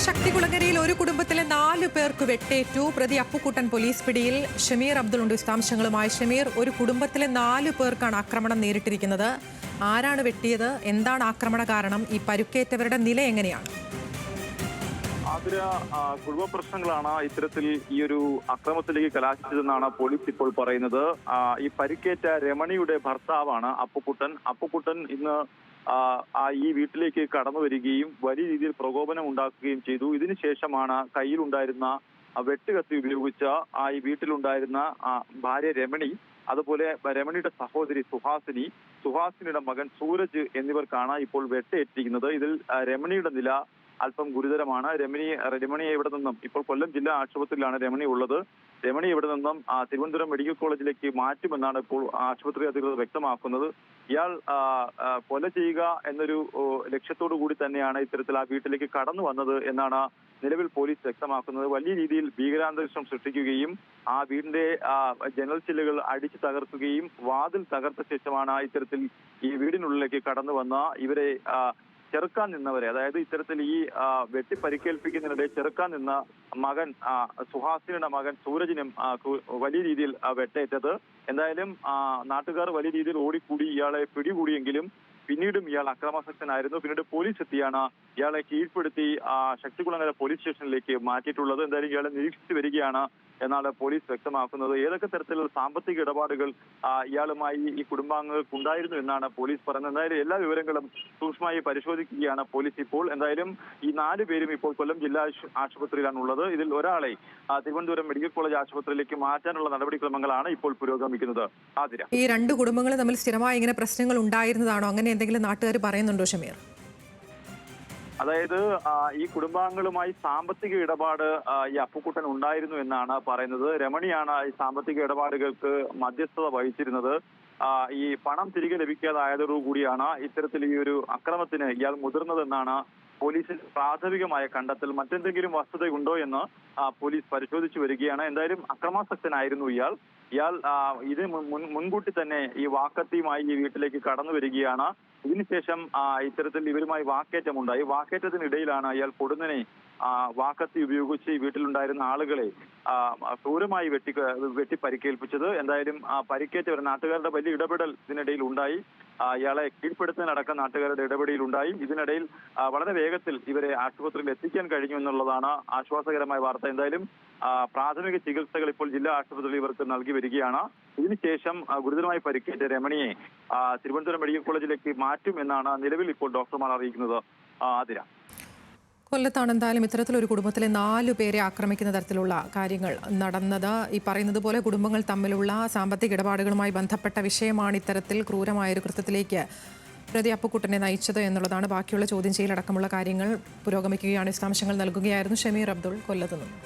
ശക്തികുളങ്ങരയിൽ ഒരു കുടുംബത്തിലെ 4 പേർക്ക് വെട്ടേറ്റു. പ്രതി അപ്പുക്കുട്ടൻ പോലീസ് പിടിയിൽ. ഷമീർ അബ്ദുൾ ഉണ്ട് വിശദാംശങ്ങളുമായി. ഷമീർ, ഒരു കുടുംബത്തിലെ 4 പേർക്കാണ് ആക്രമണം നേരിട്ടിരിക്കുന്നത്. ആരാണ് വെട്ടിയത്? എന്താണ് ആക്രമണ കാരണം? ഈ പരുക്കേറ്റവരുടെ നില എങ്ങനെയാണ്? കുടുംബ പ്രശ്നങ്ങളാണ് ഇത്തരത്തിൽ ഈ ഒരു അക്രമത്തിലേക്ക് കലാശിച്ചതെന്നാണ് പോലീസ് ഇപ്പോൾ പറയുന്നത്. ഈ പരിക്കേറ്റ രമണിയുടെ ഭർത്താവാണ് അപ്പുക്കുട്ടൻ ഇന്ന് ഈ വീട്ടിലേക്ക് കടന്നു വരികയും വലിയ രീതിയിൽ പ്രകോപനം ഉണ്ടാക്കുകയും ചെയ്തു. ഇതിനുശേഷമാണ് കയ്യിലുണ്ടായിരുന്ന വെട്ടുകത്തി ഉപയോഗിച്ച ഈ വീട്ടിലുണ്ടായിരുന്ന ഭാര്യ രമണി, അതുപോലെ രമണിയുടെ സഹോദരി സുഹാസിനിയുടെ മകൻ സൂരജ് എന്നിവർക്കാണ് ഇപ്പോൾ വെട്ടേറ്റിരിക്കുന്നത്. ഇതിൽ രമണിയുടെ നില അല്പം ഗുരുതരമാണ്. രമണിയെ ഇവിടെ നിന്നും ഇപ്പോൾ കൊല്ലം ജില്ലാ ആശുപത്രിയിലാണ് രമണി ഉള്ളത്. രമണി ഇവിടെ നിന്നും തിരുവനന്തപുരം മെഡിക്കൽ കോളേജിലേക്ക് മാറ്റുമെന്നാണ് ഇപ്പോൾ ആശുപത്രി അധികൃതർ വ്യക്തമാക്കുന്നത്. ഇയാൾ കൊല ചെയ്യുക എന്നൊരു ലക്ഷ്യത്തോടു കൂടി തന്നെയാണ് ഇത്തരത്തിൽ ആ വീട്ടിലേക്ക് കടന്നു വന്നത് എന്നാണ് നിലവിൽ പോലീസ് വ്യക്തമാക്കുന്നത്. വലിയ രീതിയിൽ ഭീകരാന്തരീക്ഷം സൃഷ്ടിക്കുകയും ആ വീടിന്റെ ജനൽ ചില്ലുകൾ അടിച്ചു തകർക്കുകയും വാതിൽ തകർത്ത ശേഷമാണ് ഇത്തരത്തിൽ ഈ വീടിനുള്ളിലേക്ക് കടന്നു വന്ന ഇവരെ ചെറുക്കാൻ നിന്നവരെ, അതായത് ഇത്തരത്തിൽ ഈ വെട്ടിപ്പരിക്കേൽപ്പിക്കുന്നതിനിടെ ചെറുക്കാൻ നിന്ന മകൻ സുഹാസിനിയുടെ മകൻ സൂരജിനും വലിയ രീതിയിൽ വെട്ടേറ്റത്. എന്തായാലും നാട്ടുകാർ വലിയ രീതിയിൽ ഓടിക്കൂടി ഇയാളെ പിടികൂടിയെങ്കിലും പിന്നീടും ഇയാൾ അക്രമാസക്തനായിരുന്നു. പിന്നീട് പോലീസ് എത്തിയാണ് ഇയാളെ കീഴ്പ്പെടുത്തി ശക്തികുളങ്ങര പോലീസ് സ്റ്റേഷനിലേക്ക് മാറ്റിയിട്ടുള്ളത്. എന്തായാലും ഇയാളെ നിരീക്ഷിച്ചു വരികയാണ് എന്നാണ് പോലീസ് വ്യക്തമാക്കുന്നത്. ഏതൊക്കെ തരത്തിലുള്ള സാമ്പത്തിക ഇടപാടുകൾ ഇയാളുമായി ഈ കുടുംബാംഗങ്ങൾക്ക് ഉണ്ടായിരുന്നു എന്നാണ് പോലീസ് പറയുന്നത്. എന്തായാലും എല്ലാ വിവരങ്ങളും സൂക്ഷ്മമായി പരിശോധിക്കുകയാണ് പോലീസ് ഇപ്പോൾ. എന്തായാലും ഈ 4 പേരും ഇപ്പോൾ കൊല്ലം ജില്ലാ ആശുപത്രിയിലാണ് ഉള്ളത്. ഇതിൽ ഒരാളെ തിരുവനന്തപുരം മെഡിക്കൽ കോളേജ് ആശുപത്രിയിലേക്ക് മാറ്റാനുള്ള നടപടിക്രമങ്ങളാണ് ഇപ്പോൾ പുരോഗമിക്കുന്നത്. ഈ 2 കുടുംബങ്ങൾ തമ്മിൽ സ്ഥിരമായി ഇങ്ങനെ പ്രശ്നങ്ങൾ ഉണ്ടായിരുന്നതാണോ? അങ്ങനെ എന്തെങ്കിലും നാട്ടുകാർ പറയുന്നുണ്ടോ ഷമീർ? അതായത് ഈ കുടുംബാംഗങ്ങളുമായി സാമ്പത്തിക ഇടപാട് ഈ അപ്പുക്കുട്ടൻ ഉണ്ടായിരുന്നു എന്നാണ് പറയുന്നത്. രമണിയാണ് ഈ സാമ്പത്തിക ഇടപാടുകൾക്ക് മധ്യസ്ഥത വഹിച്ചിരുന്നത്. ഈ പണം തിരികെ ലഭിക്കാതായതോടുകൂടിയാണ് ഇത്തരത്തിൽ ഈ ഒരു അക്രമത്തിന് ഇയാൾ മുതിർന്നതെന്നാണ് പോലീസിൽ പ്രാഥമികമായ കണ്ടെത്തൽ. മറ്റെന്തെങ്കിലും വസ്തുതയുണ്ടോ എന്ന് പോലീസ് പരിശോധിച്ചു വരികയാണ്. എന്തായാലും അക്രമാസക്തനായിരുന്നു ഇയാൾ. ഇത് മുൻകൂട്ടി തന്നെ ഈ വാക്കത്തിയുമായി ഈ വീട്ടിലേക്ക് കടന്നു വരികയാണ്. ഇതിനുശേഷം ഇത്തരത്തിൽ ഇവരുമായി വാക്കേറ്റമുണ്ടായി. വാക്കേറ്റത്തിനിടയിലാണ് ഇയാൾ പൊടുന്നനെ വാക്കത്തി ഉപയോഗിച്ച് ഈ വീട്ടിലുണ്ടായിരുന്ന ആളുകളെ ക്രൂരമായി വെട്ടി പരിക്കേൽപ്പിച്ചത്. എന്തായാലും പരിക്കേറ്റവർ നാട്ടുകാരുടെ വലിയ ഇടപെടൽ ഇതിനിടയിൽ ഉണ്ടായി. ഇയാളെ കീഴ്പ്പെടുത്താനടക്കം നാട്ടുകാരുടെ ഇടപെടൽ ഉണ്ടായി. ഇതിനിടയിൽ വളരെ വേഗത്തിൽ ഇവരെ ആശുപത്രിയിൽ എത്തിക്കാൻ കഴിഞ്ഞു എന്നുള്ളതാണ് ആശ്വാസകരമായ വാർത്ത. എന്തായാലും പ്രാഥമിക ചികിത്സകൾ ഇപ്പോൾ ജില്ലാ ആശുപത്രിയിൽ ഇവർക്ക് നൽകി വരികയാണ്. ഇതിനുശേഷം ഗുരുതരമായി പരിക്കേറ്റ രമണിയെ തിരുവനന്തപുരം മെഡിക്കൽ കോളേജിലേക്ക് മാറ്റും എന്നാണ് നിലവിൽ ഇപ്പോൾ ഡോക്ടർമാർ അറിയിക്കുന്നത്. ആതിര, കൊല്ലത്താണ് എന്തായാലും ഇത്തരത്തിലൊരു കുടുംബത്തിലെ 4 പേരെ ആക്രമിക്കുന്ന തരത്തിലുള്ള കാര്യങ്ങൾ നടന്നത്. ഈ പറയുന്നത് പോലെ കുടുംബങ്ങൾ തമ്മിലുള്ള സാമ്പത്തിക ഇടപാടുകളുമായി ബന്ധപ്പെട്ട വിഷയമാണ് ഇത്തരത്തിൽ ക്രൂരമായൊരു കൃത്യത്തിലേക്ക് പ്രതി അപ്പുക്കുട്ടനെ നയിച്ചത് എന്നുള്ളതാണ്. ബാക്കിയുള്ള ചോദ്യം ചെയ്യലടക്കമുള്ള കാര്യങ്ങൾ പുരോഗമിക്കുകയാണ്. വിശദാംശങ്ങൾ നൽകുകയായിരുന്നു ഷമീർ അബ്ദുൾ കൊല്ലത്ത് നിന്ന്.